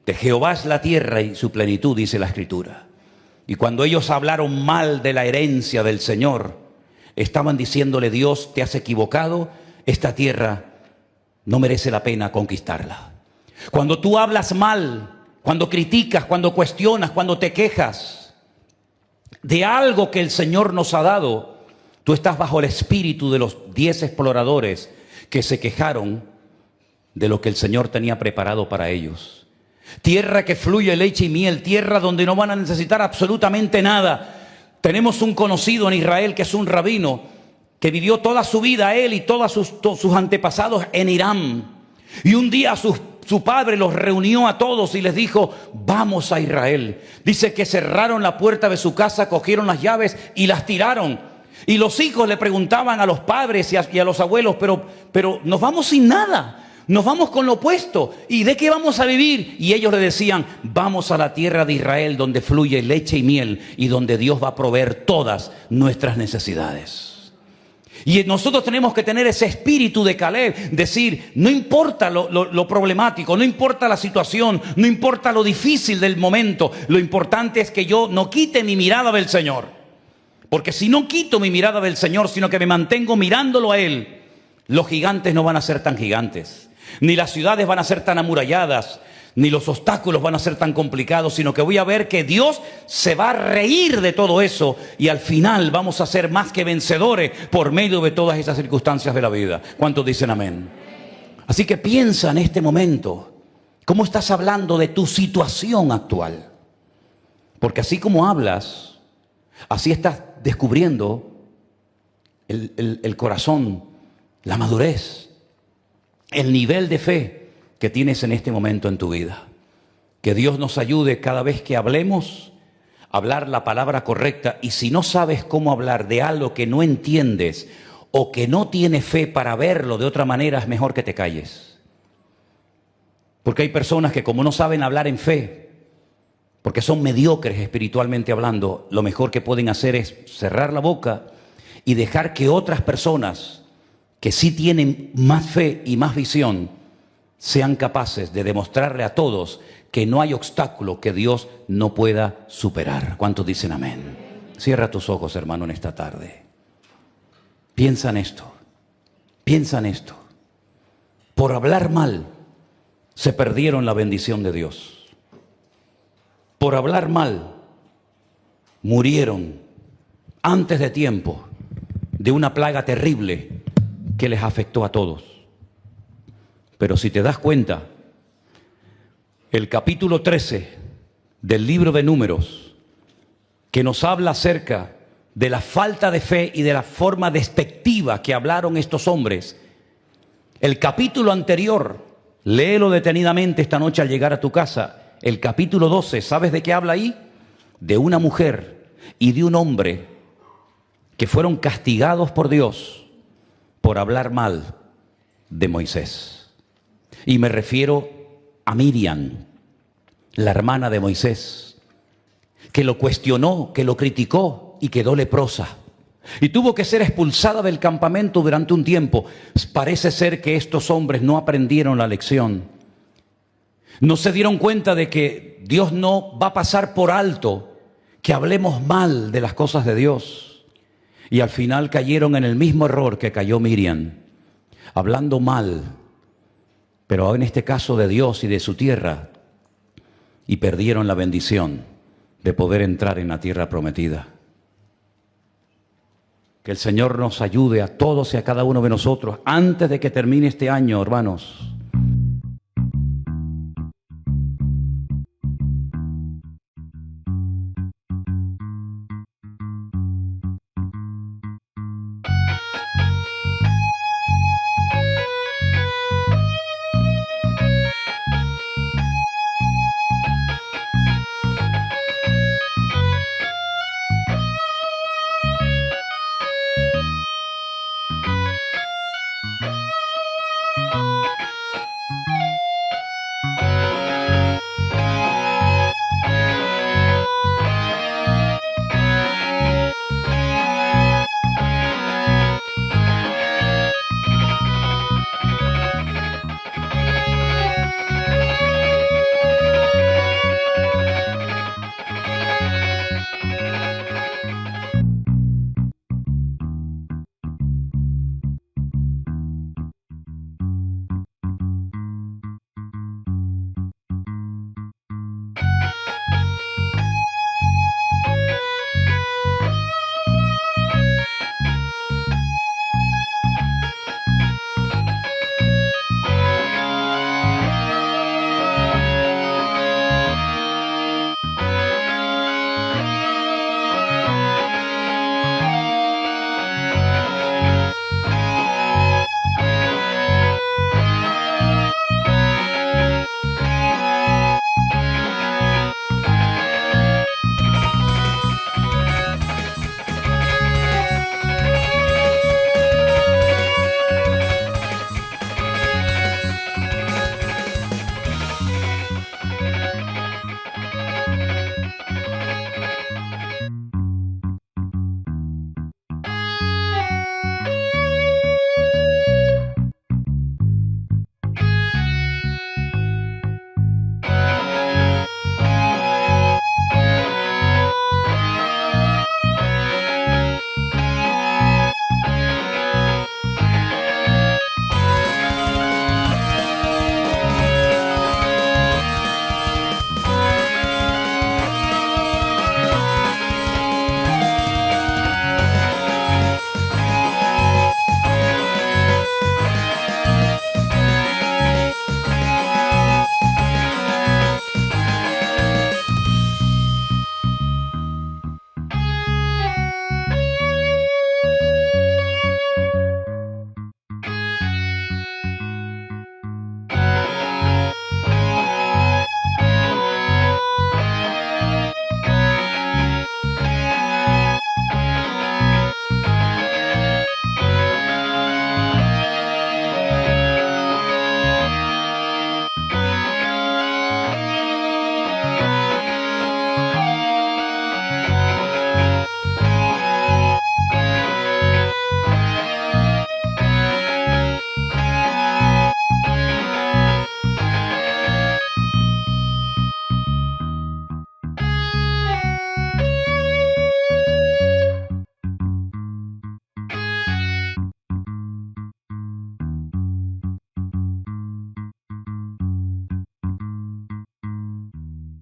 De Jehová es la tierra y su plenitud, dice la Escritura. Y cuando ellos hablaron mal de la herencia del Señor, estaban diciéndole: Dios, te has equivocado, esta tierra no merece la pena conquistarla. Cuando tú hablas mal, cuando criticas, cuando cuestionas, cuando te quejas de algo que el Señor nos ha dado, tú estás bajo el espíritu de los 10 exploradores que se quejaron de lo que el Señor tenía preparado para ellos. Tierra que fluye leche y miel, tierra donde no van a necesitar absolutamente nada. Tenemos un conocido en Israel que es un rabino que vivió toda su vida, él y todos sus antepasados, en Irán. Y un día su padre los reunió a todos y les dijo: vamos a Israel. Dice que cerraron la puerta de su casa, cogieron las llaves y las tiraron. Y los hijos le preguntaban a los padres y a los abuelos: pero nos vamos sin nada, nos vamos con lo opuesto, ¿y de qué vamos a vivir? Y ellos le decían: vamos a la tierra de Israel, donde fluye leche y miel y donde Dios va a proveer todas nuestras necesidades. Y nosotros tenemos que tener ese espíritu de Caleb, decir: no importa lo problemático, no importa la situación, no importa lo difícil del momento, lo importante es que yo no quite mi mirada del Señor. Porque si no quito mi mirada del Señor, sino que me mantengo mirándolo a Él, los gigantes no van a ser tan gigantes, ni las ciudades van a ser tan amuralladas, ni los obstáculos van a ser tan complicados, sino que voy a ver que Dios se va a reír de todo eso y al final vamos a ser más que vencedores por medio de todas esas circunstancias de la vida. ¿Cuántos dicen amén? Así que piensa en este momento, ¿cómo estás hablando de tu situación actual? Porque así como hablas, así estás descubriendo el corazón, la madurez, el nivel de fe que tienes en este momento en tu vida. Que Dios nos ayude cada vez que hablemos, a hablar la palabra correcta. Y si no sabes cómo hablar de algo que no entiendes o que no tienes fe para verlo de otra manera, es mejor que te calles. Porque hay personas que, como no saben hablar en fe, porque son mediocres espiritualmente hablando, lo mejor que pueden hacer es cerrar la boca y dejar que otras personas que sí tienen más fe y más visión sean capaces de demostrarle a todos que no hay obstáculo que Dios no pueda superar. ¿Cuántos dicen amén? Cierra tus ojos, hermano, en esta tarde. Piensa en esto. Piensa en esto. Por hablar mal, se perdieron la bendición de Dios. Por hablar mal, murieron antes de tiempo de una plaga terrible que les afectó a todos. Pero si te das cuenta, el capítulo 13 del libro de Números, que nos habla acerca de la falta de fe y de la forma despectiva que hablaron estos hombres, el capítulo anterior, léelo detenidamente esta noche al llegar a tu casa, el capítulo 12, ¿sabes de qué habla ahí? De una mujer y de un hombre que fueron castigados por Dios por hablar mal de Moisés. Y me refiero a Miriam, la hermana de Moisés, que lo cuestionó, que lo criticó y quedó leprosa. Y tuvo que ser expulsada del campamento durante un tiempo. Parece ser que estos hombres no aprendieron la lección. No se dieron cuenta de que Dios no va a pasar por alto que hablemos mal de las cosas de Dios. Y al final cayeron en el mismo error que cayó Miriam, hablando mal, pero en este caso de Dios y de su tierra, y perdieron la bendición de poder entrar en la tierra prometida. Que el Señor nos ayude a todos y a cada uno de nosotros, antes de que termine este año, hermanos,